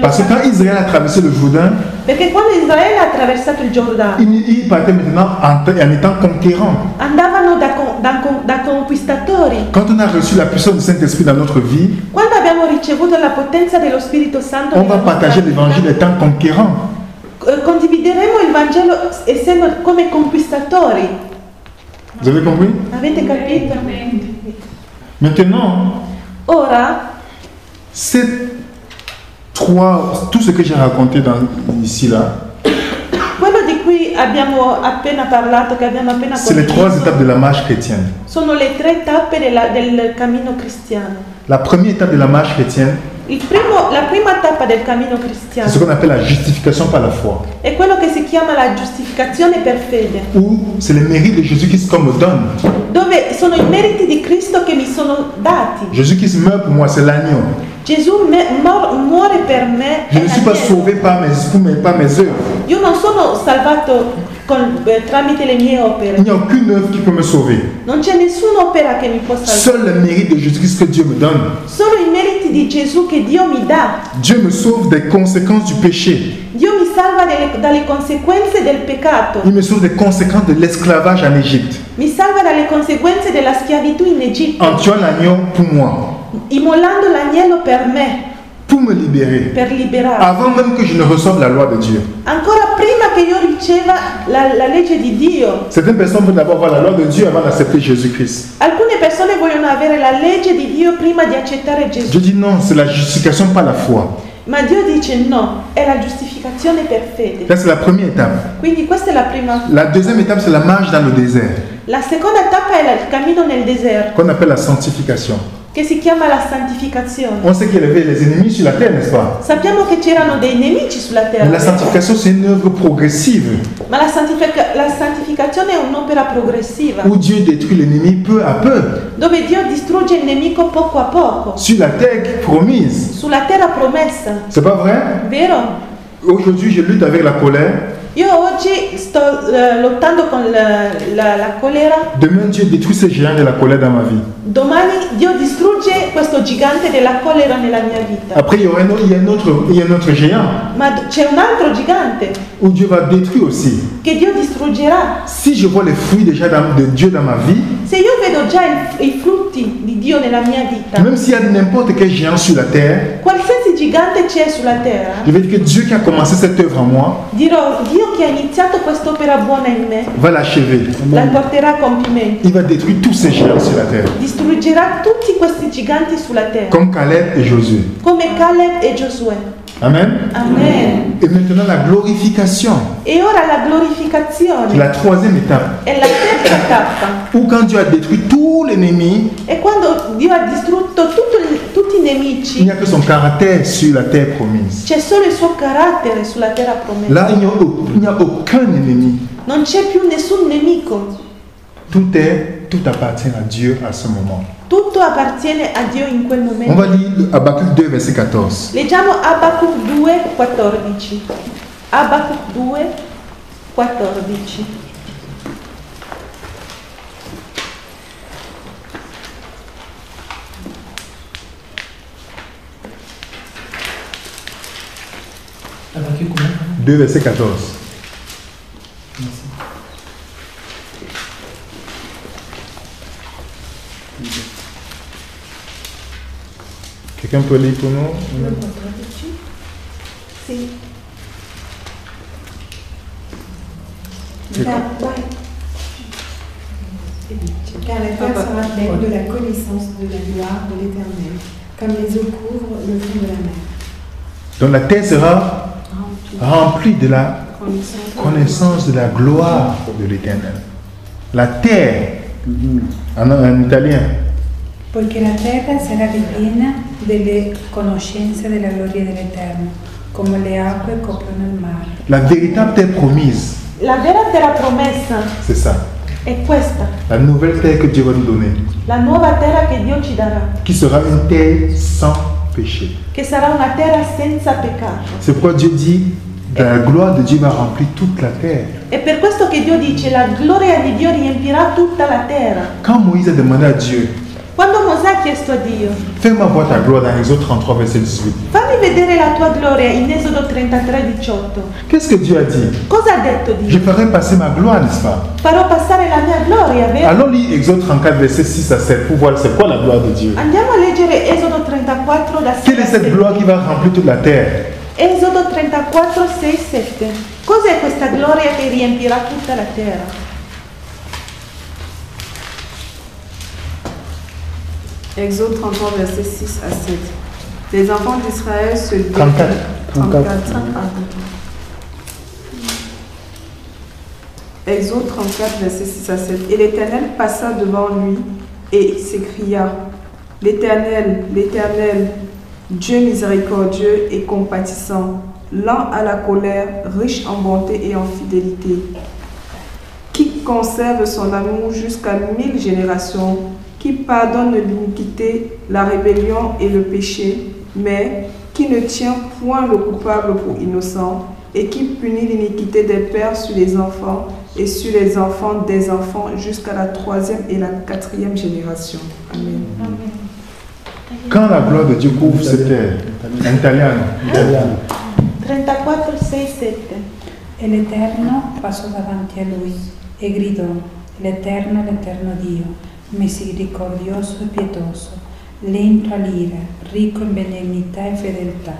Parce que quand Israël a traversé le Jourdain, Perché quando Israele ha attraversato il Giordano, il partait maintenant en étant conquérant. andavano da conquistatori. Quand on a reçu la puissance du Saint-Esprit dans notre vie, Quando abbiamo ricevuto la potenza dello Spirito Santo, on va partager l'évangile étant conquérant. Condivideremo il Vangelo essendo come conquistatori. Vous avez compris? Avete capito? Maintenant, Ora, tout ce que j'ai raconté ici, là, quello di cui abbiamo appena parlato, che abbiamo appena c'est les 3 étapes de la marche chrétienne. sono le 3 tappe del cammino cristiano. La première étape de la marche chrétienne, La prima tappa del cammino c'est cristiano ce qu'on appelle la justification par la foi. è quello che si chiama la giustificazione per fede, Où c'est le mérite de Jésus-Christ qu'on me donne. dove sono i meriti di Cristo che mi sono dati. Jésus-Christ meurt pour moi, c'est l'agneau. Gesù muore per me. Je ne suis pas sauvé par mes œuvres. Io non sono salvato tramite le mie opere. Il n'y a aucune œuvre qui peut me sauver. Non c'è nessuna opera che mi possa salvare. Seul le mérite de Jésus-Christ que Dieu me donne. Solo i meriti di Gesù che Dio mi dà. Dieu me sauve des conséquences du péché. Dio mi salva dalle conseguenze del peccato. Il me sauve des conséquences de l'esclavage en Égypte. Mi salva dalle conseguenze della schiavitù in Egitto. En tuant l'agneau pour moi. Immolando l'agnello per me. Pour me libérer. Per liberarmi. Avant même que je ne reçoive la loi de Dieu. Ancora prima che io riceva la legge di Dio. Certaines personnes veulent d'abord avoir la loi de Dieu avant d'accepter Jésus-Christ. Alcune persone vogliono avere la legge di Dio prima di accettare Gesù. Dieu dit non, c'est la justification par la foi. Ma Dio dice no, è la giustificazione per fede. Ça c'est la première étape. Quindi questa è la prima. La deuxième étape c'est la marche dans le désert. La seconda tappa è il cammino nel deserto, Qu'on appelle la sanctification. che si chiama la santificazione. On sait qu'il y avait les ennemis sur la terre, n'est-ce pas? Sappiamo che c'erano dei nemici sulla terra. Mais la sanctification c'est une œuvre progressive. Ma la santificazione è un'opera progressiva, Où Dieu détruit l'ennemi peu à peu. dove Dio distrugge il nemico poco a poco, Sur la terre promise. sulla terra promessa. C'est pas vrai? Vero? Aujourd'hui je lutte avec la colère. Io oggi sto lottando con la colera. Demain Dieu détruit ces géants de la colère dans ma vie. Domani Dio distrugge questo gigante della colera nella mia vita. Après il y a un autre géant. Ma c'è un altro gigante Où Dieu va détruire aussi. che Dio distruggerà. Si je vois les fruits déjà de Dieu dans ma vie, Se io vedo già i frutti di Dio nella mia vita, même s'il y a n'importe quel géant sur la terre, qualsiasi gigante c'è sulla terra, je vais dire que Dieu qui a commencé cette œuvre en moi dirò: Dio che ha iniziato quest'opera buona in me va l'achever. la porterà a compimento. Il va détruire tous ces géants sur la terre. Distruggerà tutti questi giganti sulla terra, Comme Caleb et Josué. come Caleb e Giosuè. Amen. Amen. Et maintenant la glorification. E ora la C'est glorificazione la troisième étape. è la terza tappa. Où quand Dieu a détruit tous les ennemis, E quando Dio ha distrutto tutti i il nemici, n'y a que son caractère sur la terre promise. c'è solo il suo carattere sulla terra promessa. Là, il n'y a aucun ennemi. Non c'è più nessun nemico. Tout appartient à Dieu à ce moment. Tutto appartiene a Dio in quel On momento. va lire Habakkuk 2, verset 14. Leggiamo Habakkuk 2,14. Habakkuk 2,14. Habakkuk combien? 2, verset 14. Merci. Quelqu'un peut lire pour nous? Sì. Ecco. Car la terre sera pleine de la connaissance de la gloire de l'Éternel, comme les eaux couvrent le fond de la mer. Donc la terre sera remplie de la connaissance de la gloire de l'Éternel. La terre, en italien, Poiché la terra sarà ripiena delle conoscenze della gloria dell'Eterno, come le acque coprono il mare. la véritable terre promise, La vera terra promessa c'est ça. è questa, La nouvelle terre que Dieu va nous donner, la nuova terra che Dio ci darà, qui sera une terre sans péché. che sarà una terra senza peccato. C'est pourquoi Dieu dit, la gloire de Dieu va remplir toute la terre. È per questo che Dio dice, la gloria di Dio riempirà tutta la terra. Quand Moïse a demandé à Dieu, Quando Mosè ha chiesto a Dio, fais-moi voir ta gloire dans Exode 33, verset 18. fammi vedere la tua gloria in Esodo 33, 18. Qu'est-ce que Dieu a dit? Cosa ha detto Je Dio? ferai passer ma gloire, n'est-ce pas? Farò passare la mia gloria, vero? Allons lire Exode 34, verset 6 à 7 pour voir c'est quoi la gloire de Dieu. Andiamo a leggere Esodo 34 da 6 Quelle est a cette 7. gloire qui va remplir toute la terre? Esodo 34, 6, 7. Cos'è questa gloria che riempirà tutta la terra? Exode 33, verset 6 à 7. Les enfants d'Israël se 34. 34. Exode 34, verset 6 à 7. Et l'Éternel passa devant lui et s'écria, l'Éternel, l'Éternel, Dieu miséricordieux et compatissant, lent à la colère, riche en bonté et en fidélité, qui conserve son amour jusqu'à 1000 générations, qui pardonne l'iniquité, la rébellion et le péché, mais qui ne tient point le coupable pour innocent, et qui punit l'iniquité des pères sur les enfants et sur les enfants des enfants jusqu'à la 3e et la 4e génération. Amen. Quand la gloire de Dieu couvre cette terre, en italiano, 34, 6, 7. E l'Eterno passò davanti a lui e gridò, l'Eterno Dio, misericordioso e pietoso, lento all'ira, ricco in benignità e fedeltà,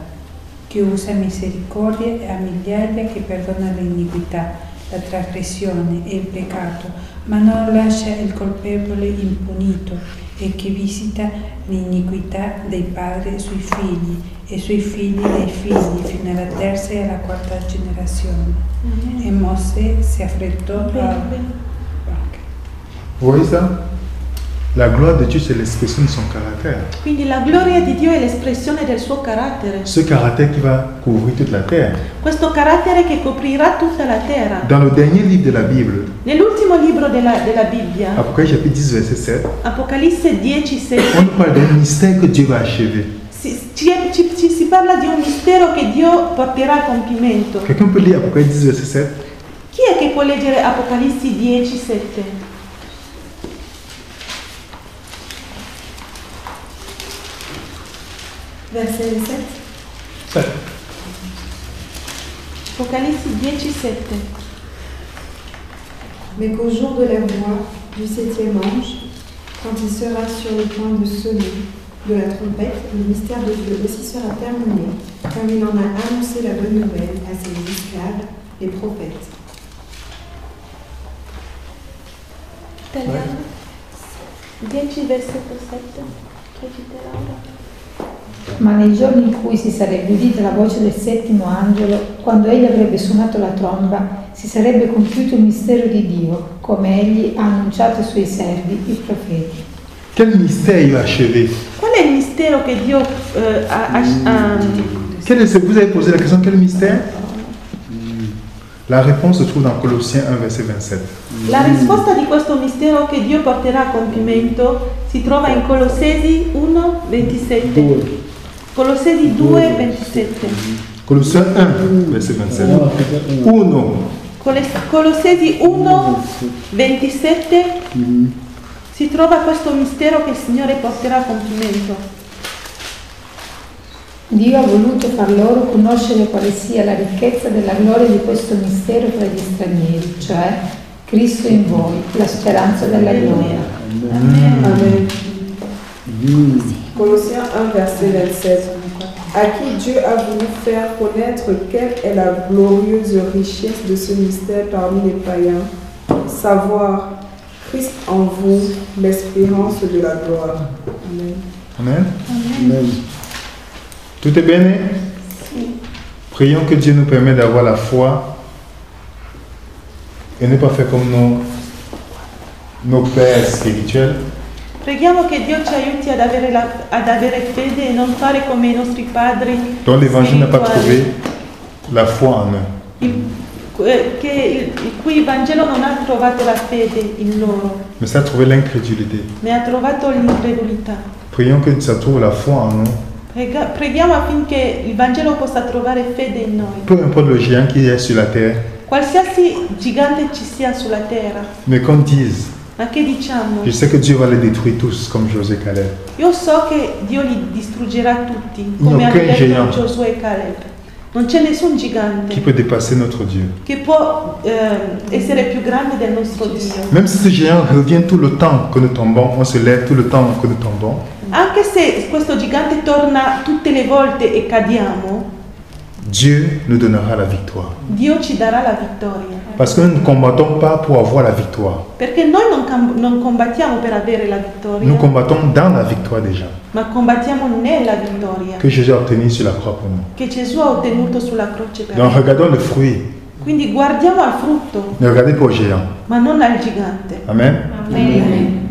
che usa misericordia e a migliaia, che perdona l'iniquità, la trasgressione e il peccato, ma non lascia il colpevole impunito, e che visita l'iniquità dei padri sui figli e sui figli dei figli fino alla terza e alla quarta generazione. E Mosè si affrettò a... vous voyez ça? La gloire de Dieu, c'est l'expression de son caractère. Quindi la gloria di Dio è l'espressione del suo carattere. Ce caractère qui va couvrir toute la terre. Questo carattere che coprirà tutta la terra. Dans le dernier livre de la Bible, Nell'ultimo libro della Bibbia, Apocalypse chapitre 10, verset 7, Apocalisse 10, 7, on nous parle d'un mystère que Dieu va achever. si parla di un mistero che Dio porterà a compimento. Quelqu'un peut lire Apocalypse 10, verset 7? Chi è che può leggere Apocalissi 10, 7? Verset 7. Apocalissi 10, 7. Mais qu'au jour de la voix du 7e ange, quand il sera sur le point de sonner de la trompette, le mystère de Dieu aussi sera terminé, car il en a annoncé la bonne nouvelle à ses esclaves, les prophètes. Italiano? 10, versetto 7. Reciterà ora. Ma nei giorni in cui si sarebbe udita la voce del settimo angelo, quando egli avrebbe suonato la tromba, si sarebbe compiuto il mistero di Dio, come egli ha annunciato ai suoi servi, i profeti. Quel mystère il va achever? Qual è il mistero che Dio Vous avez posé la question, quel mystère? La réponse se trouve dans Colossiens 1, verset 27. La risposta di questo mistero che Dio porterà a compimento si trova in Colossesi 1, 27. Colossesi 2, 27. Colossiens 1, verset 27. 1. Colossesi 1, 27 si trova questo mistero che il Signore porterà a compimento. Dio ha voluto far loro conoscere quale sia la ricchezza della gloria di questo mistero tra gli stranieri, cioè Cristo in voi, la speranza della gloria. Amen. Colossiens 1, verset 27. À qui Dieu a voulu faire connaître quelle est la glorieuse richesse de ce mystère parmi les païens, savoir Christ en vous, l'espérance de la gloire. Amen. Amen. Amen. Tout est bien? Prions que Dieu nous permette d'avoir la foi et ne pas faire comme nos pères spirituels. Preghiamo che Dio ci aiuti ad avere fede e non fare come i nostri padri dont l'évangile n'a pas trouvé la foi en eux. cui il Vangelo non ha trovato la fede in loro, mais ça a trouvé l'incrédulité. ne ha trovato l'incredulità. Prions que ça trouve la foi en nous. Preghiamo affinché il Vangelo possa trovare fede in noi. Peu importe le géant qui est sur la terre, Qualsiasi gigante ci sia sulla terra, mais qu'on dise, ma che diciamo? je sais que Dieu va les détruire tous, comme Josué et Caleb. Io so che Dio li distruggerà tutti, Non, come hanno che detto géant. Giosuè e Caleb. Non c'è nessun gigante Qui peut dépasser notre Dieu. che può essere più grande del nostro Dio. Même si ce géant revient tout le temps que nous tombons, on se lève tout le temps que nous tombons, Anche se questo gigante torna tutte le volte e cadiamo, Dieu nous donnera la victoire. Dio ci darà la vittoria. Parce que nous ne combattons pas pour avoir la victoire. Perché noi non combattiamo per avere la vittoria, Nous combattons dans la victoire déjà, ma combattiamo nella vittoria que Jésus a obtenue sur la croix pour nous. che Gesù ha ottenuto sulla croce per Donc noi. regardons le fruit, Quindi guardiamo al frutto, ne regardez pas au géant. ma non al gigante. Amen. Amen.